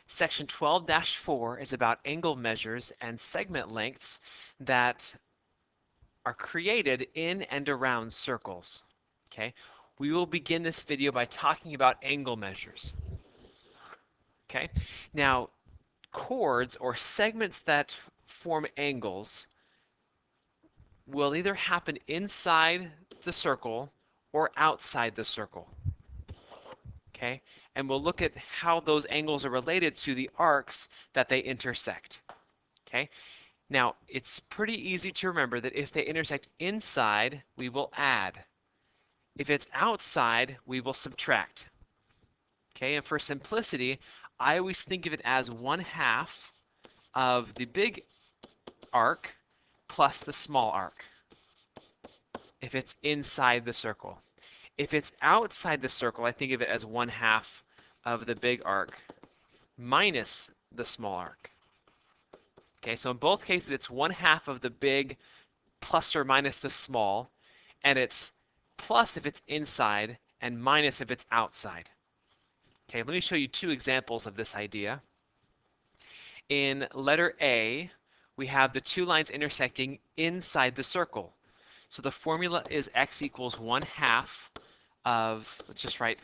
Section 12-4 is about angle measures and segment lengths that are created in and around circles. Okay, we will begin this video by talking about angle measures. Okay, now chords or segments that form angles will either happen inside the circle or outside the circle. Okay, and we'll look at how those angles are related to the arcs that they intersect. Okay, now it's pretty easy to remember that if they intersect inside, we will add. If it's outside, we will subtract. Okay, and for simplicity, I always think of it as 1/2 of the big arc plus the small arc if it's inside the circle. If it's outside the circle, I think of it as 1/2 of the big arc minus the small arc. Okay, so in both cases, it's 1/2 of the big plus or minus the small, and it's plus if it's inside and minus if it's outside. Okay, let me show you two examples of this idea. In letter A, we have the two lines intersecting inside the circle. So the formula is x equals 1/2 of, let's just write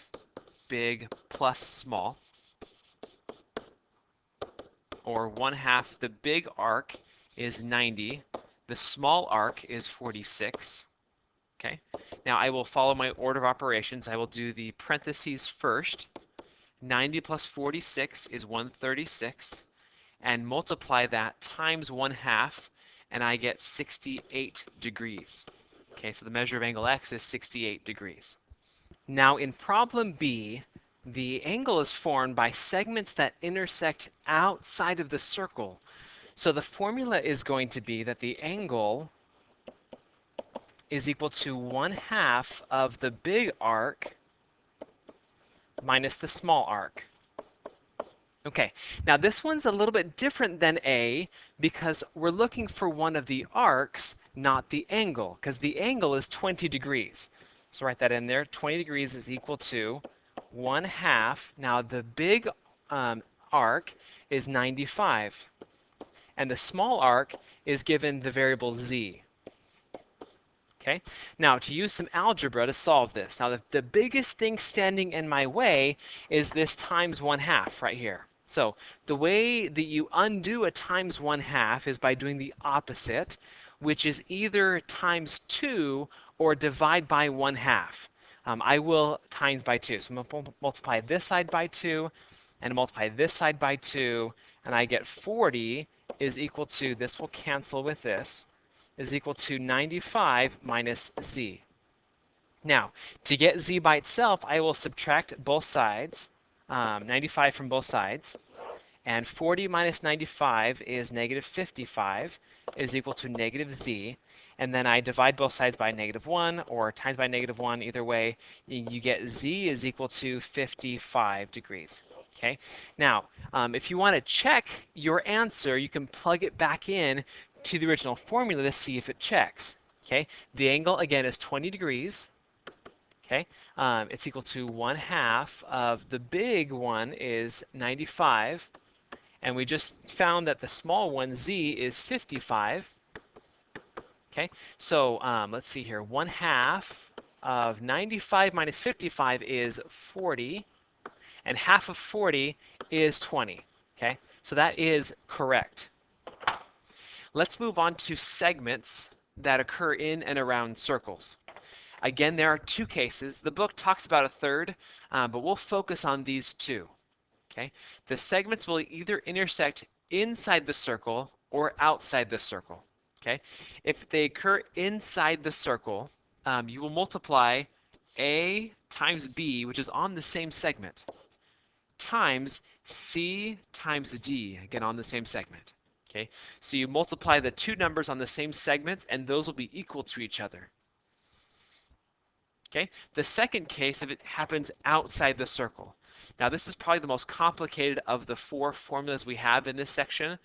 big plus small, or 1/2 the big arc is 90, the small arc is 46. Okay, now I will follow my order of operations. I will do the parentheses first. 90 plus 46 is 136, and multiply that times 1/2, and I get 68 degrees. Okay, so the measure of angle x is 68 degrees. Now in problem B, the angle is formed by segments that intersect outside of the circle. So the formula is going to be that the angle is equal to 1/2 of the big arc minus the small arc. Okay, now this one's a little bit different than A because we're looking for one of the arcs, not the angle, because the angle is 20 degrees. So write that in there. 20 degrees is equal to 1/2. Now the big arc is 95, and the small arc is given the variable z. Okay, now to use some algebra to solve this. Now the biggest thing standing in my way is this times 1/2 right here. So the way that you undo a times 1/2 is by doing the opposite, which is either times 2 or divide by 1/2. I will times by 2. So multiply this side by 2 and multiply this side by 2, and I get 40 is equal to, this will cancel with this, is equal to 95 minus z. Now, to get z by itself, I will subtract both sides, 95 from both sides, and 40 minus 95 is negative 55, is equal to negative z, and then I divide both sides by -1 or times by -1, either way, you get z is equal to 55 degrees. Okay, now if you want to check your answer, you can plug it back in to the original formula to see if it checks. Okay, the angle again is 20 degrees. Okay, it's equal to 1/2 of the big one is 95, and we just found that the small one z is 55. Okay, so let's see here. 1/2 of 95 minus 55 is 40, and half of 40 is 20. Okay, so that is correct. Let's move on to segments that occur in and around circles. Again, there are two cases. The book talks about a third, but we'll focus on these two. Okay, the segments will either intersect inside the circle or outside the circle. Okay, if they occur inside the circle, you will multiply A times B, which is on the same segment, times C times D, again on the same segment. Okay, so you multiply the two numbers on the same segment, and those will be equal to each other. Okay, the second case, if it happens outside the circle. Now this is probably the most complicated of the four formulas we have in this section.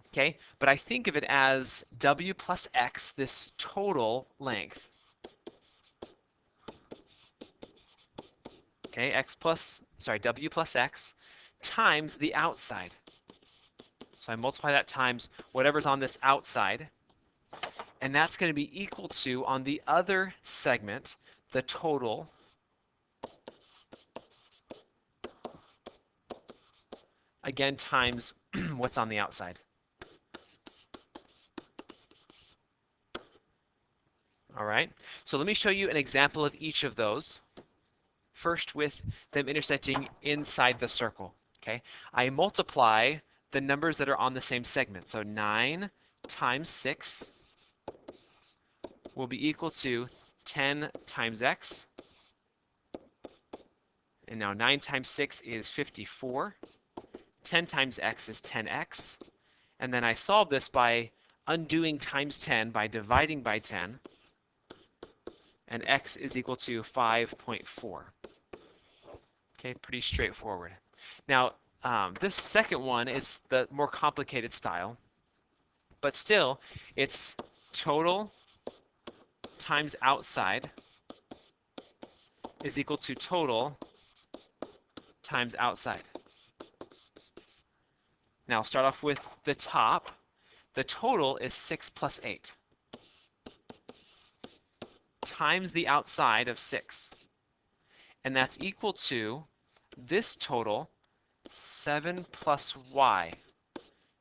Okay, but I think of it as w plus x, this total length. Okay, w plus x times the outside. So I multiply that times whatever's on this outside, and that's going to be equal to, on the other segment, the total again times what's on the outside. All right, so let me show you an example of each of those. First, with them intersecting inside the circle. Okay, I multiply the numbers that are on the same segment. So 9 times 6 will be equal to 10 times x. And now 9 times 6 is 54. 10 times x is 10x. And then I solve this by undoing times 10 by dividing by 10. And x is equal to 5.4. Okay, pretty straightforward. Now, this second one is the more complicated style, but still, it's total times outside is equal to total times outside. Now, I'll start off with the top. The total is 6 plus 8 times the outside of 6. And that's equal to this total, 7 plus y,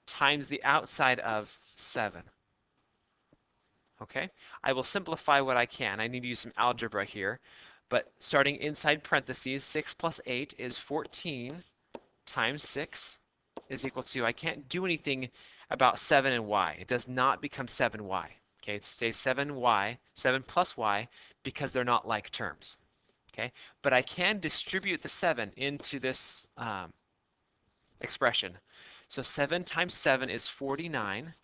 times the outside of 7. Okay, I will simplify what I can. I need to use some algebra here. But starting inside parentheses, 6 plus 8 is 14 times 6 is equal to, I can't do anything about 7 and y. It does not become 7y. Okay, it stays 7y, 7 plus y, because they're not like terms. Okay, but I can distribute the 7 into this expression. So 7 times 7 is 49,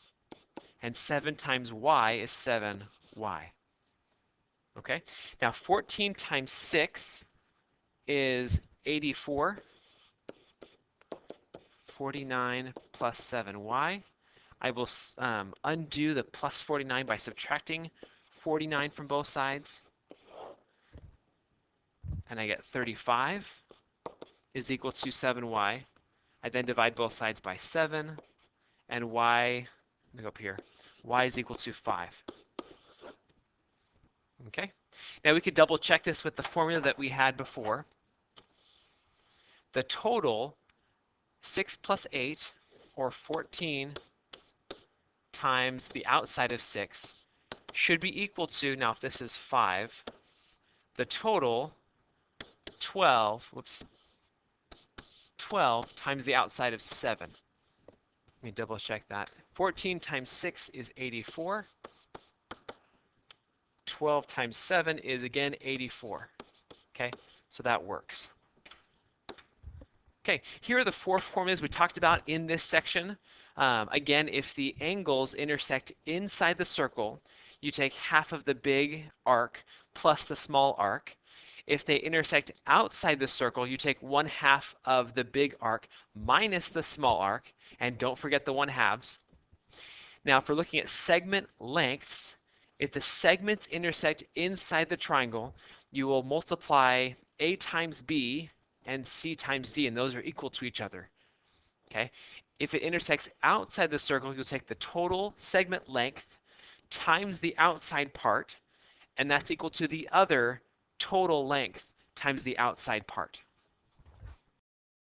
and 7 times y is 7y. Okay, now 14 times 6 is 84. 49 plus 7y. I will undo the plus 49 by subtracting 49 from both sides. And I get 35 is equal to 7y. I then divide both sides by 7. And y, let me go up here, y is equal to 5. Okay, now we could double check this with the formula that we had before. The total, 6 plus 8, or 14 times the outside of 6, should be equal to, now if this is 5, the total 12 times the outside of 7. Let me double check that. 14 times 6 is 84. 12 times 7 is again 84. Okay, so that works. Okay, here are the 4 formulas we talked about in this section. Again, if the angles intersect inside the circle, you take half of the big arc plus the small arc. If they intersect outside the circle, you take 1/2 of the big arc minus the small arc, and don't forget the 1/2s. Now, if we're looking at segment lengths, if the segments intersect inside the triangle, you will multiply A times B and C times D, and those are equal to each other. Okay? If it intersects outside the circle, you'll take the total segment length times the outside part, and that's equal to the other total length times the outside part.